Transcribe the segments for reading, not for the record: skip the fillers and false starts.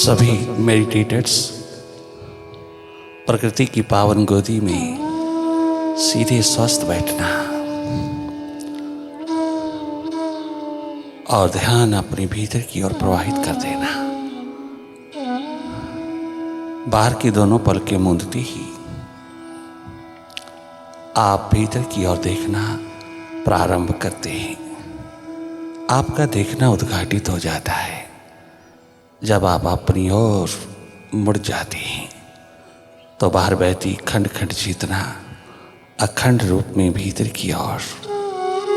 सभी मेडिटेटर्स प्रकृति की पावन गोदी में सीधे स्वस्थ बैठना और ध्यान अपने भीतर की ओर प्रवाहित कर देना। बाहर की दोनों पलकें मूंदती ही आप भीतर की ओर देखना प्रारंभ करते हैं। आपका देखना उद्घाटित हो जाता है जब आप अपनी ओर मुड़ जाते हैं तो बाहर बहती खंड खंड चेतना अखंड रूप में भीतर की ओर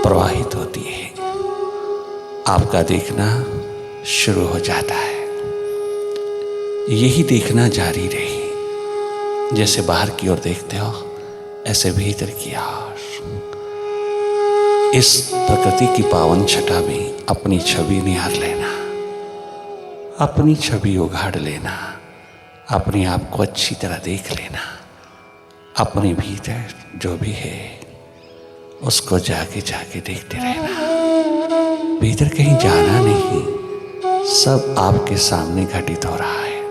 प्रवाहित होती है। आपका देखना शुरू हो जाता है। यही देखना जारी रहे। जैसे बाहर की ओर देखते हो ऐसे भीतर की ओर इस प्रकृति की पावन छटा में अपनी छवि निहार लेना, अपनी छवि उघाड़ लेना, अपने आप को अच्छी तरह देख लेना। अपने भीतर जो भी है उसको जाके जाके देखते रहना। भीतर कहीं जाना नहीं, सब आपके सामने घटित हो रहा है।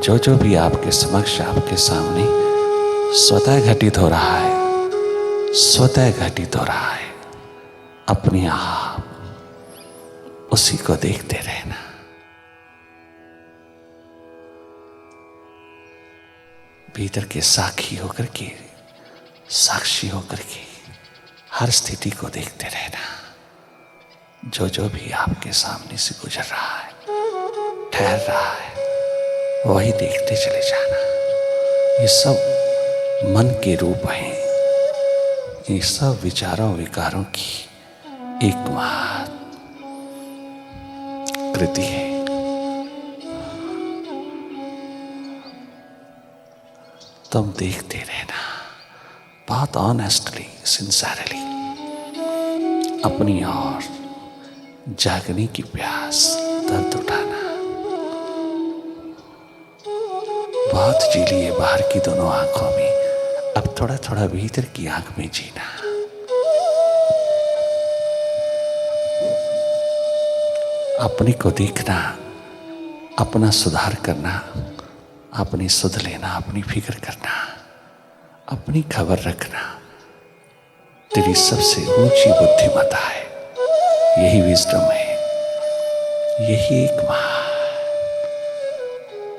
जो जो भी आपके समक्ष आपके सामने स्वतः घटित हो रहा है, स्वतः घटित हो रहा है। अपने आप उसी को देखते रहना। भीतर के साक्षी होकर के, साक्षी होकर के हर स्थिति को देखते रहना। जो जो भी आपके सामने से गुजर रहा है, ठहर रहा है, वही देखते चले जाना। ये सब मन के रूप हैं। ये सब विचारों विकारों की एकमात्र कृति है। तुम देखते रहना बहुत ऑनेस्टली, सिंसियरली। अपनी ओर जागने की प्यास दर्द उठाना। बहुत जी लिए बाहर की दोनों आंखों में, अब थोड़ा थोड़ा भीतर की आंख में जीना। अपने को देखना, अपना सुधार करना, अपनी सुध लेना, अपनी फिक्र करना, अपनी खबर रखना। तेरी सबसे ऊंची बुद्धिमत्ता है। यही विजडम है, यही एक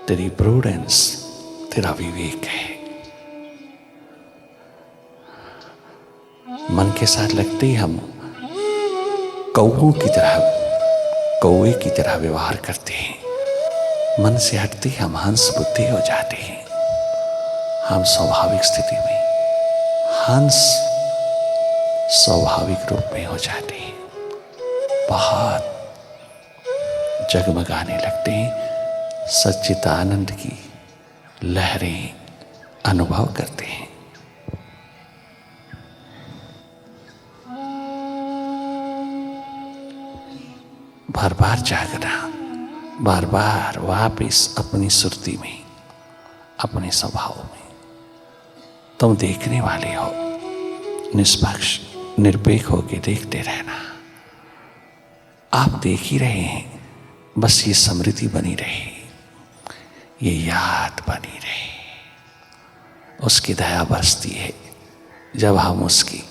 तेरी प्रूडेंस, तेरा विवेक है। मन के साथ लगते ही हम कौओं की तरह, कौए की तरह व्यवहार करते हैं। मन से हटते हम हंस बुद्धि हो जाते हैं। हम स्वाभाविक स्थिति में हंस स्वाभाविक रूप में हो जाते हैं। बहुत जगमगाने लगते हैं। सच्चिदानंद की लहरें अनुभव करते हैं। बार बार जागना, बार बार वापिस अपनी सुरती में, अपने स्वभाव में। तुम देखने वाले हो, निष्पक्ष निरपेक्ष होकर देखते रहना। आप देख ही रहे हैं, बस ये स्मृति बनी रहे, ये याद बनी रहे। उसकी दया बरसती है जब हम उसकी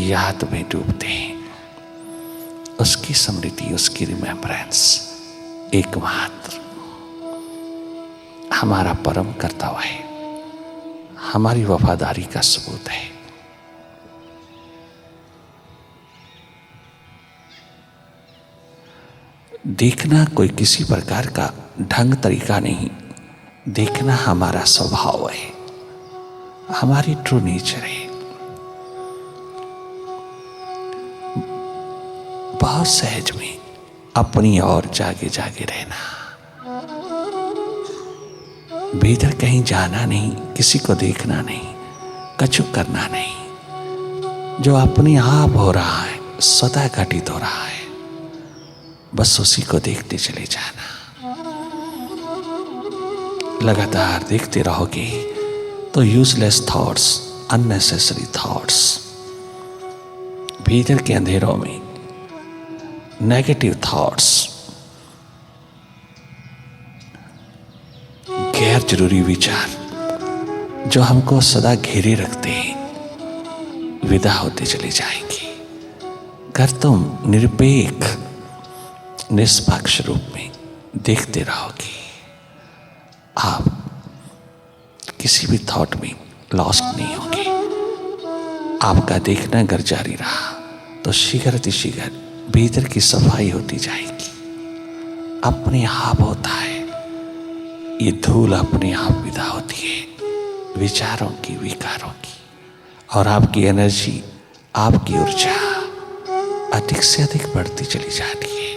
याद में डूबते हैं। उसकी स्मृति, उसकी रिमेम्बरेंस एकमात्र हमारा परम कर्तव्य है, हमारी वफादारी का सबूत है। देखना कोई किसी प्रकार का ढंग तरीका नहीं, देखना हमारा स्वभाव है, हमारी ट्रू नेचर है। बहुत सहज में अपनी ओर जागे जागे रहना। भीतर कहीं जाना नहीं, किसी को देखना नहीं, कछु करना नहीं। जो अपने आप हो रहा है, स्वतः घटित हो रहा है, बस उसी को देखते चले जाना। लगातार देखते रहोगे तो यूजलेस थॉट्स, अननेसेसरी थॉट्स भीतर के अंधेरों में नेगेटिव थॉट्स, गैर जरूरी विचार जो हमको सदा घेरे रखते हैं, विदा होते चले जाएंगे। अगर तुम निरपेक्ष निष्पक्ष रूप में देखते रहोगे, आप किसी भी थॉट में लॉस्ट नहीं होंगे। आपका देखना अगर जारी रहा तो शीघ्र भीतर की सफाई होती जाएगी। अपने आप होता है, ये धूल अपने आप विदा होती है विचारों की, विकारों की, और आपकी एनर्जी, आपकी ऊर्जा अधिक से अधिक बढ़ती चली जाती है।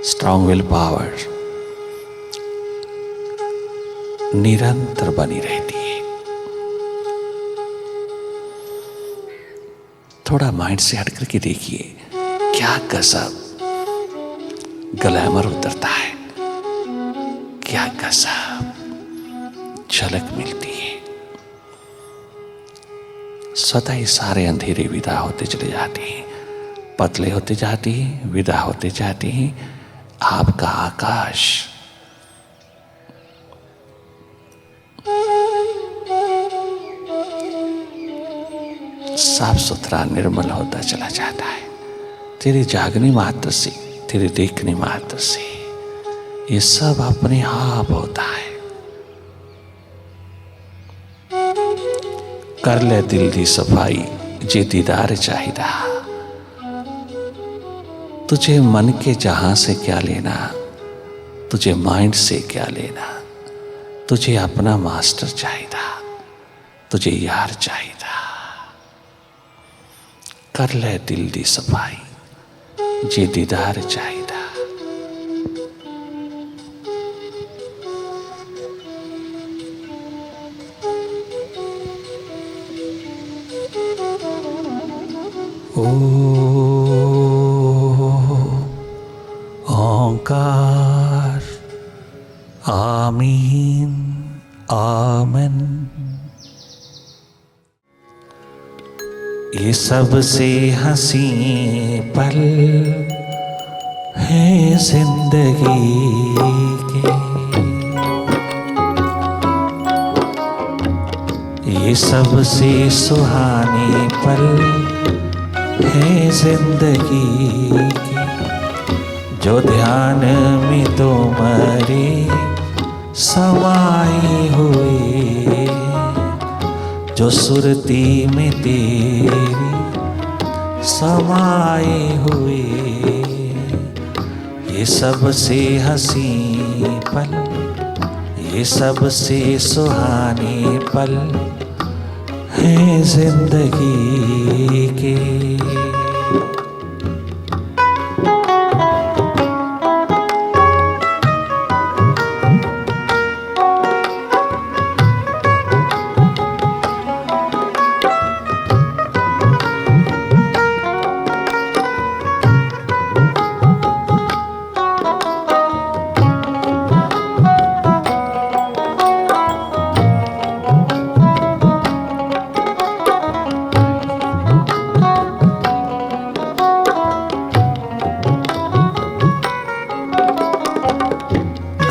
स्ट्रॉन्ग विल पावर निरंतर बनी रहती है। थोड़ा माइंड से हट करके देखिए, क्या गजब ग्लैमर उतरता है, क्या गजब झलक मिलती है। स्वतः ही सारे अंधेरे विदा होते चले जाते हैं, पतले होते जाते हैं, विदा होते जाते हैं। आपका आकाश साफ सुथरा निर्मल होता चला जाता है। तेरे जागने मात्र से, तेरे देखने मात्र से ये सब अपने आप होता है। कर ले दिल दी सफाई जे दीदार चाहिदा। तुझे मन के जहां से क्या लेना, तुझे माइंड से क्या लेना। तुझे अपना मास्टर चाहिदा, तुझे यार चाहिदा। कर ले दिल दी सफाई जे दीदार चाहिदा। ओंकार आमीन आमन। ये सबसे हंसी पल है जिंदगी के, ये सबसे सुहाने पल है जिंदगी के। जो ध्यान में तुम्हारे समाए हुए, जो सुरती में तेरी समाए हुए। ये सबसे हंसी पल, ये सबसे सुहाने पल है जिंदगी के।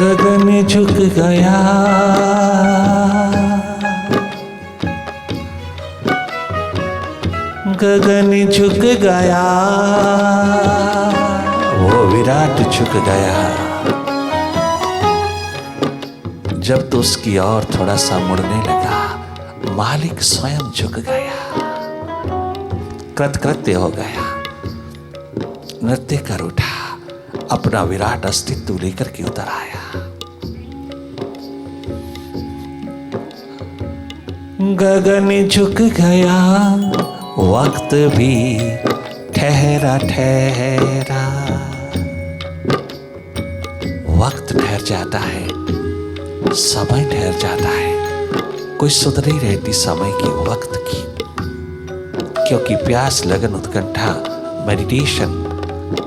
गगन झुक गया, गगन झुक गया, वो विराट झुक गया। जब तो उसकी ओर थोड़ा सा मुड़ने लगा, मालिक स्वयं झुक गया, कृतकृत्य हो गया, नृत्य कर उठा, अपना विराट अस्तित्व लेकर के उतर आया। गगन झुक गया, वक्त भी ठहरा ठहरा। वक्त ठहर जाता है, समय ठहर जाता है, कोई सुध नहीं रहती समय की, वक्त की। क्योंकि प्यास, लगन, उत्कंठा, मेडिटेशन,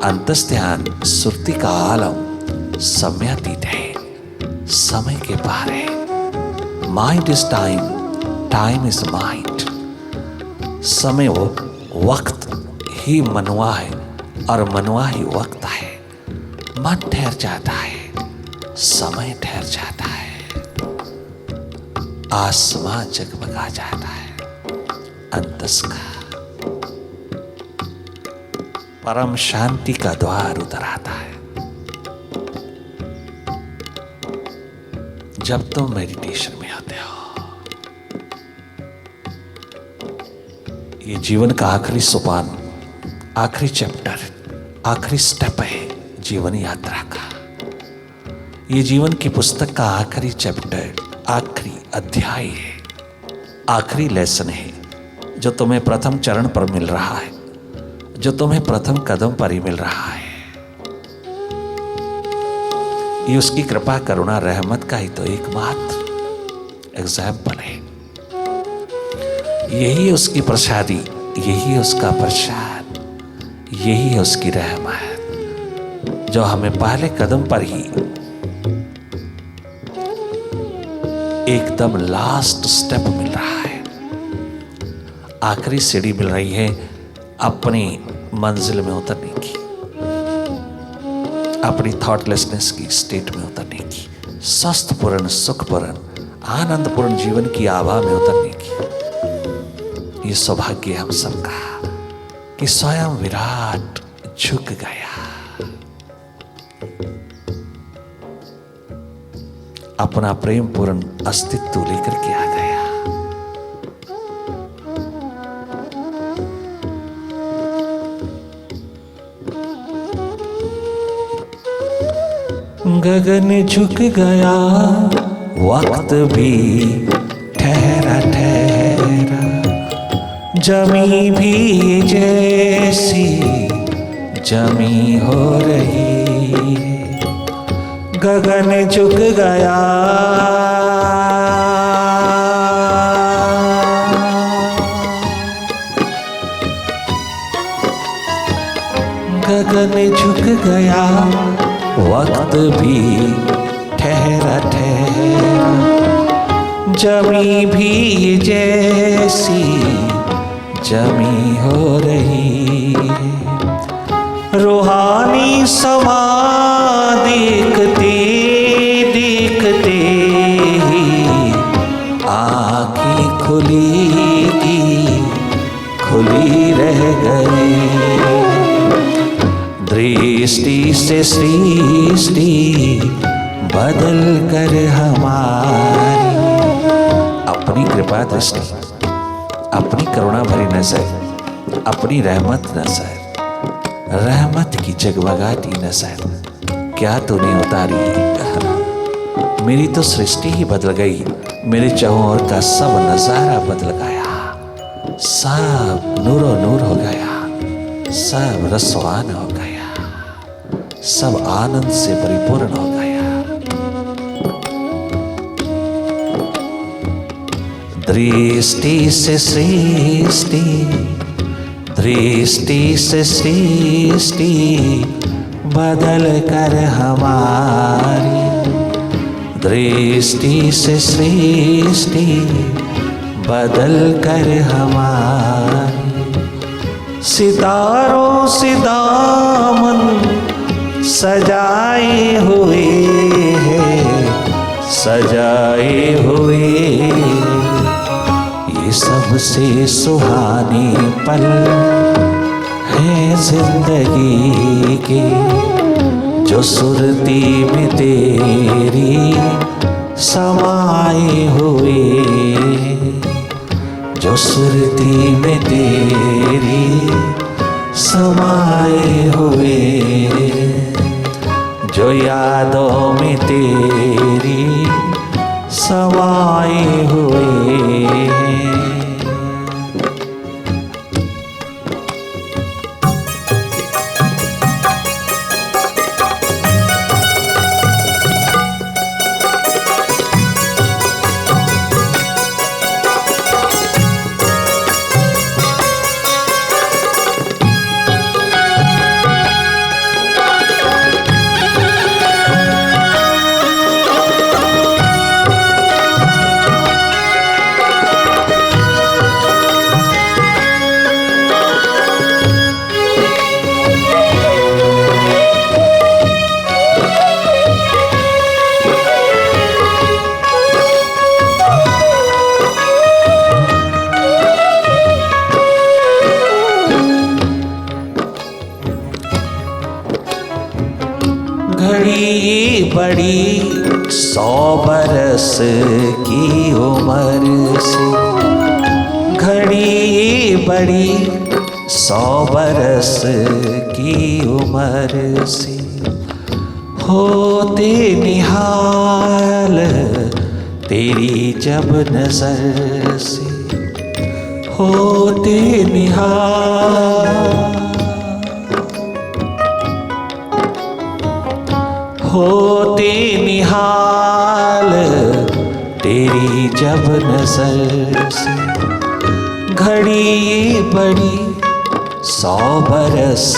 अंतस ध्यान, सुरती का आलम समयातीत है, समय के पार है। Mind is time, time is mind. समय वो वक्त ही मनवा है, और मनवा ही वक्त है। मन ठहर जाता है, समय ठहर जाता है, आसमां जगमगा जाता है, अंतस का परम शांति का द्वार उतर आता है। जब तुम मेडिटेशन में आते हो, ये जीवन का आखिरी सोपान, आखिरी चैप्टर, आखिरी स्टेप है जीवन यात्रा का। ये जीवन की पुस्तक का आखिरी चैप्टर, आखिरी अध्याय है, आखिरी लेसन है जो तुम्हें प्रथम चरण पर मिल रहा है, जो तुम्हें प्रथम कदम पर ही मिल रहा है। ये उसकी कृपा करुणा रहमत का ही तो एकमात्र एग्जाम्पल है। यही उसकी प्रसादी, यही उसका प्रसाद, यही है उसकी रहमत जो हमें पहले कदम पर ही एकदम लास्ट स्टेप मिल रहा है, आखिरी सीढ़ी मिल रही है अपनी मंजिल में उतरने की, अपनी थॉटलेसनेस की स्टेट में उतरने की, स्वस्थपूर्ण, सुखपूर्ण, आनंदपूर्ण जीवन की आभा में उतरने की। ये सौभाग्य हम सबका कि स्वयं विराट झुक गया, अपना प्रेम पूर्ण अस्तित्व लेकर के आ गया। गगन झुक गया, वक्त भी ठहरा ठहरा, जमी भी जैसी जमी हो रही है। गगन झुक गया, गगन झुक गया, वक्त भी ठहरा ठहरा, जमी भी जैसी जमी हो रही है। रूहानी समा देखते देखते ही आँखें खुली की खुली रह गई। दृष्टि से सृष्टि बदल कर हमारी, अपनी कृपा दृष्टि, अपनी करुणा भरी नजर, अपनी रहमत नजर, रहमत की जगमगाती नजर क्या तूने उतारी। मेरी तो सृष्टि ही बदल गई, मेरे चारों ओर का सब नजारा बदल गया, सब नूरो नूर हो गया, सब रसवान हो गया, सब आनंद से परिपूर्ण हो गया। दृष्टि से सृष्टि, दृष्टि से सृष्टि बदल कर हमारी, दृष्टि से सृष्टि बदल कर हमारी। सितारों से दामन सजाए हुए हैं, सजाए हुए, ये सबसे सुहाने पल हैं जिंदगी के, जो सुरती में तेरी समाए हुए, जो सुरती में तेरी समाए हुए, जो यादों में तेरी समाए हुए। बड़ी 100 बरस की उम्र से, घड़ी बड़ी 100 बरस की उम्र से, होते निहाल तेरी जब नजर से, होते निहाल, होते निहाल तेरी जब नजर से, घड़ी बड़ी 100 बरस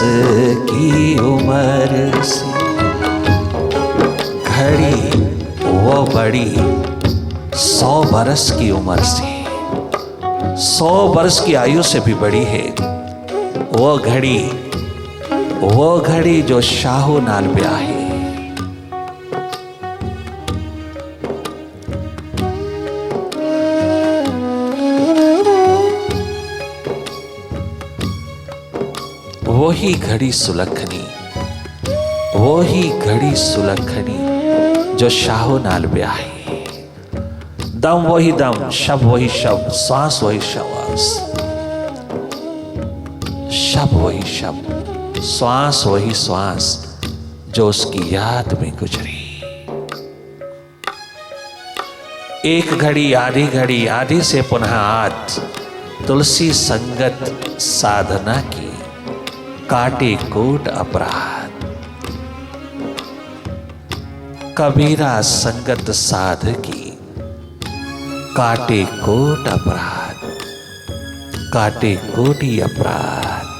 की उम्र से, घड़ी वो बड़ी 100 बरस की उम्र से, 100 बरस की आयु से भी बड़ी है वो घड़ी जो शाहो नाल ब्याही। वही घड़ी सुलखनी, वही घड़ी सुलखनी जो शाहो नाल ब्याही। दम वही दम, शब वही शब, श्वास वही श्वास, शब वही शब, श्वास वही श्वास जो उसकी याद में गुजरी। एक घड़ी आधी से पुनः आध, तुलसी संगत साधना की, काटे कोट अपराध। कबीरा संगत साध की, काटे कोट अपराध, काटे कोटि अपराध।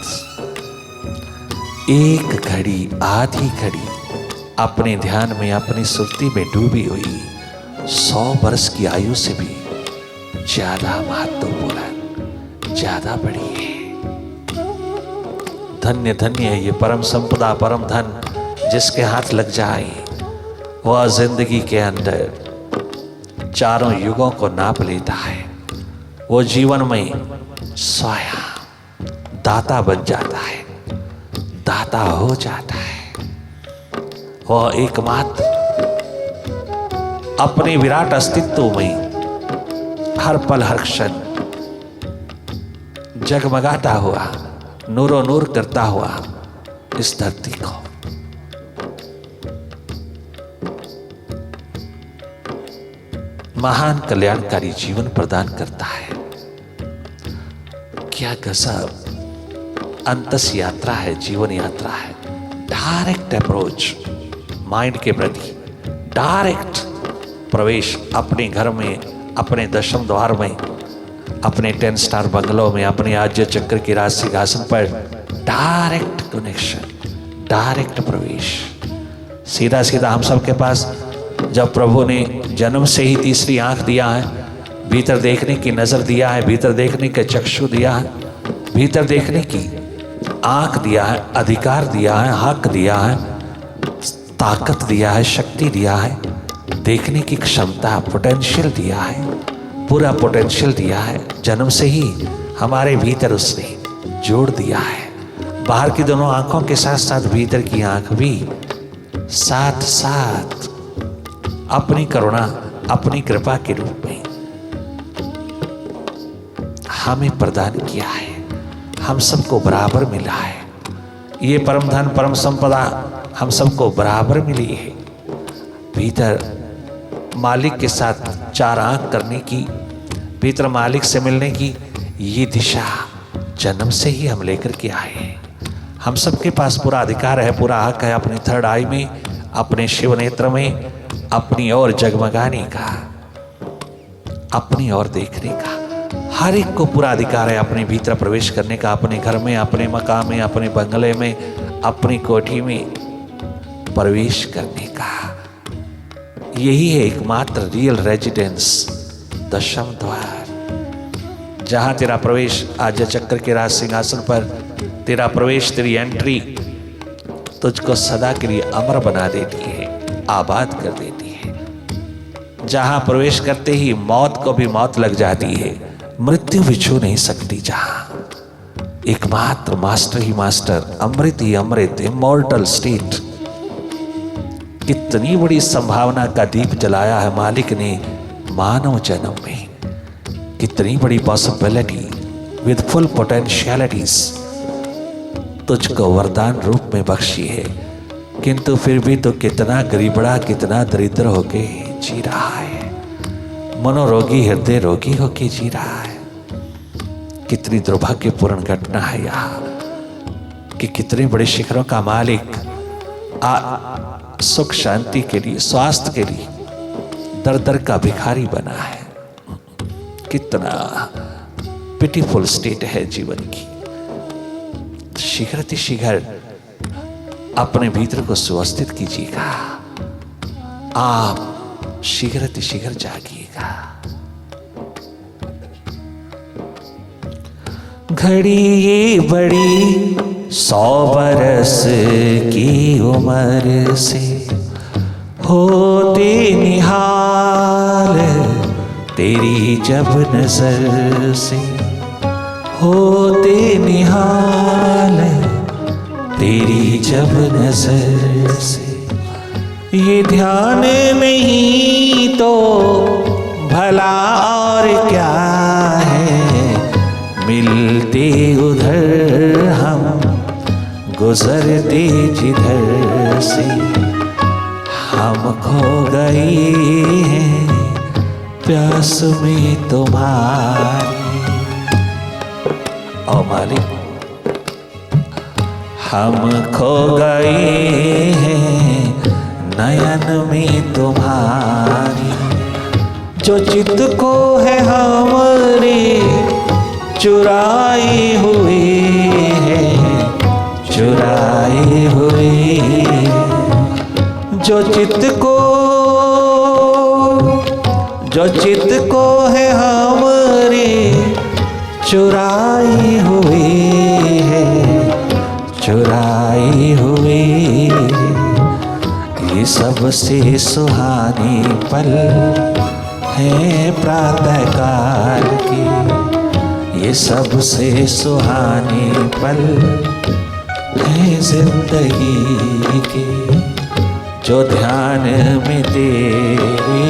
एक घड़ी आधी घड़ी अपने ध्यान में, अपनी सुरती में डूबी हुई 100 वर्ष की आयु से भी ज्यादा महत्वपूर्ण, ज्यादा बड़ी है। धन्य धन्य है ये परम संपदा, परम धन जिसके हाथ लग जाए वह जिंदगी के अंदर चारों युगों को नाप लेता है। वो जीवन में स्वयं दाता बन जाता है, दाता हो जाता है। वह एकमात्र अपने विराट अस्तित्व में हर पल हर क्षण जगमगाता हुआ, नूरो नूर करता हुआ इस धरती को महान कल्याणकारी जीवन प्रदान करता है। क्या गजब अंतस यात्रा है, जीवन यात्रा है। डायरेक्ट अप्रोच माइंड के प्रति, डायरेक्ट प्रवेश अपने घर में, अपने दशम द्वार में, अपने 10 स्टार बंगलों में, अपने आज्य चक्र की राज सिंहासन पर डायरेक्ट कनेक्शन, डायरेक्ट प्रवेश, सीधा सीधा हम सबके पास। जब प्रभु ने जन्म से ही तीसरी आंख दिया है, भीतर देखने की नजर दिया है, भीतर देखने के चक्षु दिया है, भीतर देखने की आंख दिया है, अधिकार दिया है, हक दिया है, ताकत दिया है, शक्ति दिया है, देखने की क्षमता, पोटेंशियल दिया है, पूरा पोटेंशियल दिया है। जन्म से ही हमारे भीतर उसने जोड़ दिया है। बाहर की दोनों आंखों के साथ साथ भीतर की आंख भी साथ साथ अपनी करुणा, अपनी कृपा के रूप में हमें प्रदान किया है। हम सबको बराबर मिला है। ये परम धन, परम संपदा हम सबको बराबर मिली है। भीतर मालिक के साथ 4 आंख करने की, भीतर मालिक से मिलने की ये दिशा जन्म से ही हम लेकर के आए हैं। हम सबके पास पूरा अधिकार है, पूरा हक है अपनी 3rd आई में, अपने शिव नेत्र में अपनी ओर जगमगाने का, अपनी ओर देखने का। हर एक को पूरा अधिकार है अपने भीतर प्रवेश करने का, अपने घर में, अपने मकान में, अपने बंगले में, अपनी कोठी में प्रवेश करने का। यही है एकमात्र रियल रेजिडेंस, दशम द्वार, जहां तेरा प्रवेश आज्य चक्र के राज सिंहासन पर, तेरा प्रवेश, तेरी एंट्री तुझको सदा के लिए अमर बना देती है, आबाद कर देती है। जहां प्रवेश करते ही मौत को भी मौत लग जाती है, मृत्यु भी छू नहीं सकती। जहां एकमात्र मास्टर ही मास्टर, अमृत ही अमृत, इमॉर्टल स्टेट, कितनी बड़ी संभावना का दीप जलाया है मालिक ने मानव जन्म में। कितनी बड़ी पॉसिबिलिटी विद फुल पोटेंशियलिटीज तुझको वरदान रूप में बख्शी है, किंतु फिर भी तो कितना गरीबड़ा, कितना दरिद्र होके जी रहा है, मनोरोगी हृदय रोगी होके जी रहा है। कितनी दुर्भाग्यपूर्ण घटना है यहाँ कि कितने बड़े शिखरों का मालिक सुख शांति के लिए, स्वास्थ्य के लिए दर दर का भिखारी बना है। कितना पिटीफुल स्टेट है जीवन की। शीघ्र अपने भीतर को सुवस्थित कीजिएगा, आप शीघ्र जागिएगा। घड़ी ये बड़ी 100 बरस की उम्र से होते निहाल तेरी जब नजर से, होते निहाल तेरी जब नजर से। ये ध्यान नहीं तो भला और क्या है, मिलते उधर हम गुजरते जिधर से। हम खो गए हैं प्यास में तुम्हारी, ओ मालिक हम खो गए हैं नयन में तुम्हारी। जो चित को है हमारे चुराए हुए हैं, चुराए हुए, जो चित को है हमारे चुराए हुए हैं, चुराए हुए। ये सबसे सुहाने पल है प्रातः काल की, ये सबसे सुहाने पल है जिंदगी के। जो ध्यान में तेरे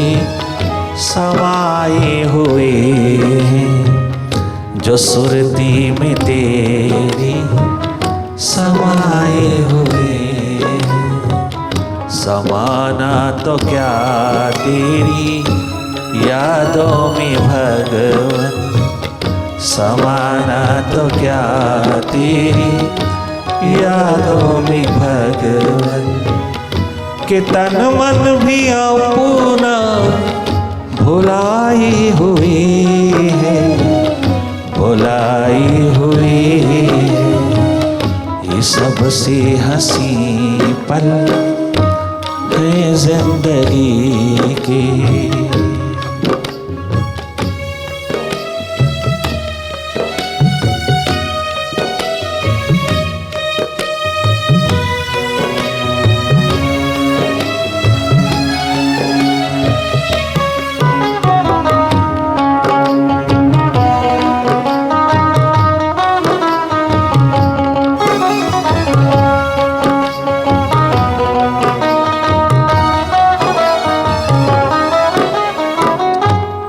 समाये हुए हैं, जो सुरती में तेरी समाये हुए हैं। समाना तो क्या तेरी यादों में भगवन, समाना तो क्या तेरी यादों में भगवन। कि तन मन भी अपना भुलाए हुए हैं, भुलाए हुए हैं। ये सबसे हंसी पल है जिंदगी के।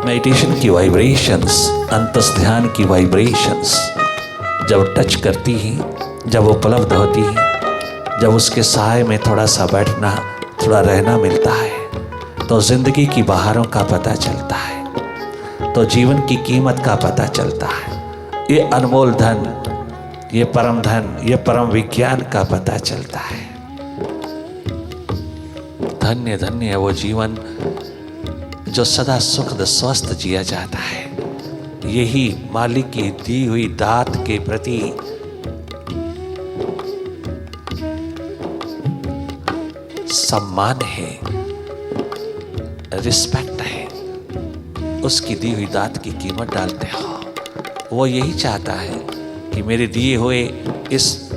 मेडिटेशन की वाइब्रेशंस, अंतस ध्यान की वाइब्रेशंस जब टच करती हैं, जब उपलब्ध होती हैं, जब उसके साए में थोड़ा सा बैठना, थोड़ा रहना मिलता है, तो जिंदगी की बहारों का पता चलता है, तो जीवन की कीमत का पता चलता है। ये अनमोल धन, ये परम धन, ये परम विज्ञान का पता चलता है। धन्य धन्य है वो जीवन जो सदा सुखद स्वस्थ जिया जाता है। यही मालिक की दी हुई दात के प्रति सम्मान है, रिस्पेक्ट है। उसकी दी हुई दात की कीमत डालते हो। वो यही चाहता है कि मेरे दिए हुए इस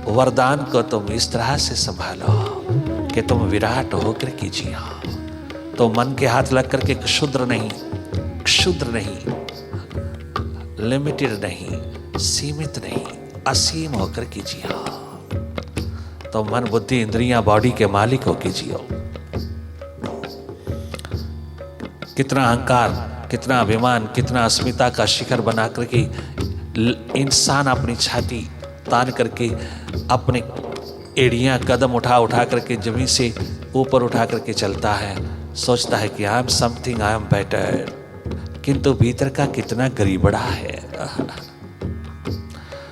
वरदान को तुम इस तरह से संभालो कि तुम विराट होकर के जियो। तो मन के हाथ लग करके क्षुद्र नहीं, लिमिटेड नहीं, सीमित नहीं, असीम होकर के जियो। तो मन बुद्धि इंद्रियां बॉडी के मालिक होकर जियो। कितना अहंकार, कितना अभिमान, कितना अस्मिता का शिखर बना करके इंसान अपनी छाती तान करके अपने एड़ियाँ कदम उठा उठा करके जमीन से ऊपर उठा करके चलता है, सोचता है कि I am something, I am better, किंतु भीतर का कितना गरीबड़ा है।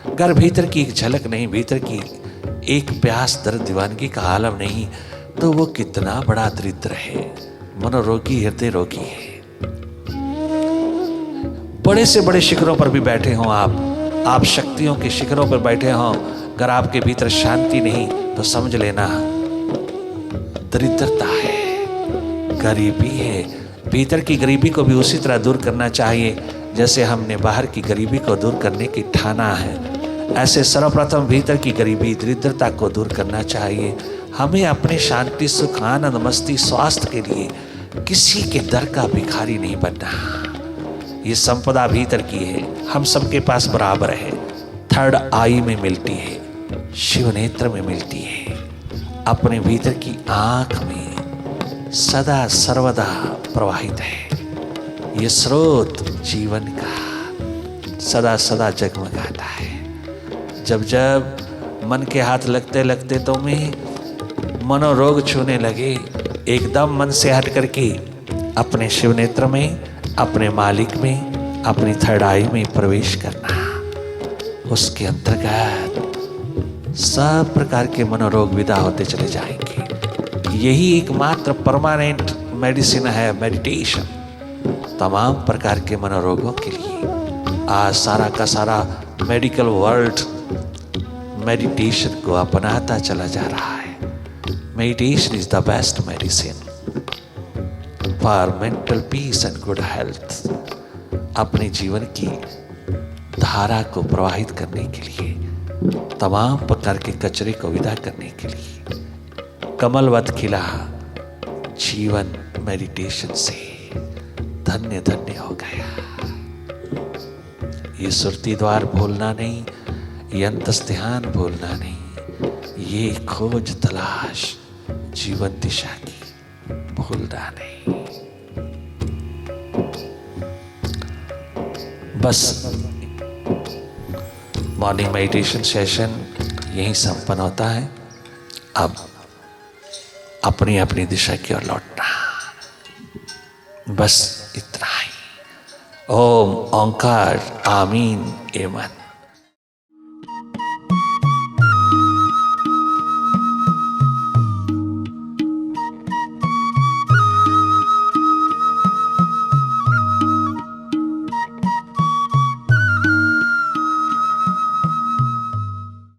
अगर भीतर की एक झलक नहीं, भीतर की एक प्यास दर्द दीवानगी का आलम नहीं, तो वो कितना बड़ा दरिद्र है, मनोरोगी, हृदय रोगी है। बड़े से बड़े शिखरों पर भी बैठे हों आप शक्तियों के शिखरों पर बैठे हों, अगर आपके भीतर शांति नहीं तो समझ लेना दरिद्रता है, गरीबी है। भीतर की गरीबी को भी उसी तरह दूर करना चाहिए जैसे हमने बाहर की गरीबी को दूर करने की ठाना है। ऐसे सर्वप्रथम भीतर की गरीबी, दरिद्रता को दूर करना चाहिए। हमें अपने शांति, सुख, आनंद, मस्ती, स्वास्थ्य के लिए किसी के दर का भिखारी नहीं बनना। ये संपदा भीतर की है, हम सबके पास बराबर है। थर्ड आई में मिलती है, शिव नेत्र में मिलती है, अपने भीतर की आंख में सदा सर्वदा प्रवाहित है। ये स्रोत जीवन का सदा सदा जगमगाता है। जब जब मन के हाथ लगते लगते तुम्हें मनोरोग छूने लगे, एकदम मन से हट करके अपने शिव नेत्र में, अपने मालिक में, अपनी थर्ड आई में प्रवेश करना। उसके अंतर्गत सब प्रकार के मनोरोग विदा होते चले जाएंगे। यही एकमात्र परमानेंट मेडिसिन है, मेडिटेशन, तमाम प्रकार के मनोरोगों के लिए। आज सारा का सारा मेडिकल वर्ल्ड मेडिटेशन को अपनाता चला जा रहा है। Meditation is the best medicine for mental peace and good health. अपने जीवन की धारा को प्रवाहित करने के लिए, तमाम प्रकार के कचरे को विदा करने के लिए कमलवत खिला जीवन मेडिटेशन से धन्य धन्य हो गया। ये सुरती द्वार भूलना नहीं, ये अंतस्ध्यान भूलना नहीं, ये खोज तलाश जीवन दिशा की भूलना नहीं। बस मॉर्निंग मेडिटेशन सेशन यहीं संपन्न होता है। अब अपनी अपनी दिशा की ओर लौटना, बस इतना ही। ओम ओंकार आमीन एमन।